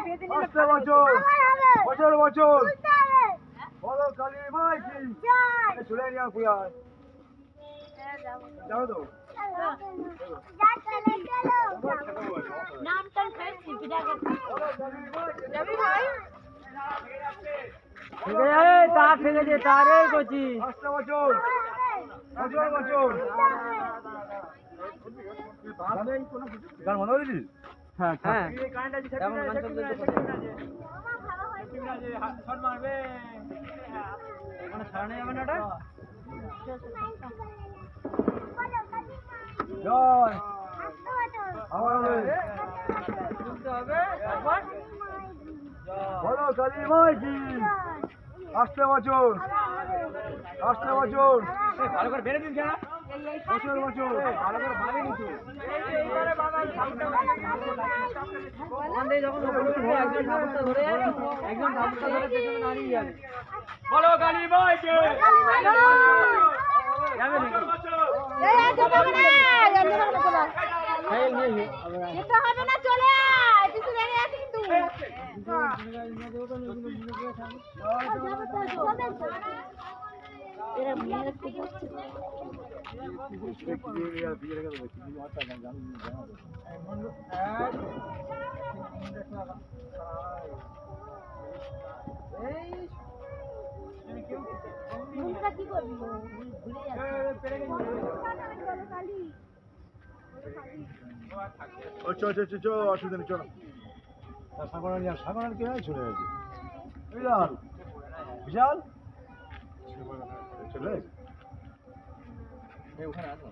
আসতে বছর বছর বছর বলো কালী মাই কি চলে নিয়ে পুয়া যাও তো নাম তো ফেসি বিদা করতে যাবি ভাই ঠিক আছে তার থেকে যে তারে কচি আসতে বছর বছর বছর গান বন্ধ করে দিলি হ্যাঁ হ্যাঁ জয় বলো কালী মাই কি আসতে বছর আসতে বছর ভালো করে বেড়ে দিন কেন বছর বছর ভালো করে ভাবে নিতো যখন একজন ঠাকুরটা ধরে যাবে একজন ঠাকুরটা ধরে পেছনে দাঁড়িয়ে যাবে বলো কালী মাই কি যাবে এটা হবে না চলে আয় কিছু জানি আছে কিন্তু এরা মেয়েরা কি করছে মুখটা কি করবি ভুলে যাচ্ছি অসুবিধা নেই চলো সাগর কি হয় চলে গেছে বিশাল বিশাল চলে ওখানে আসো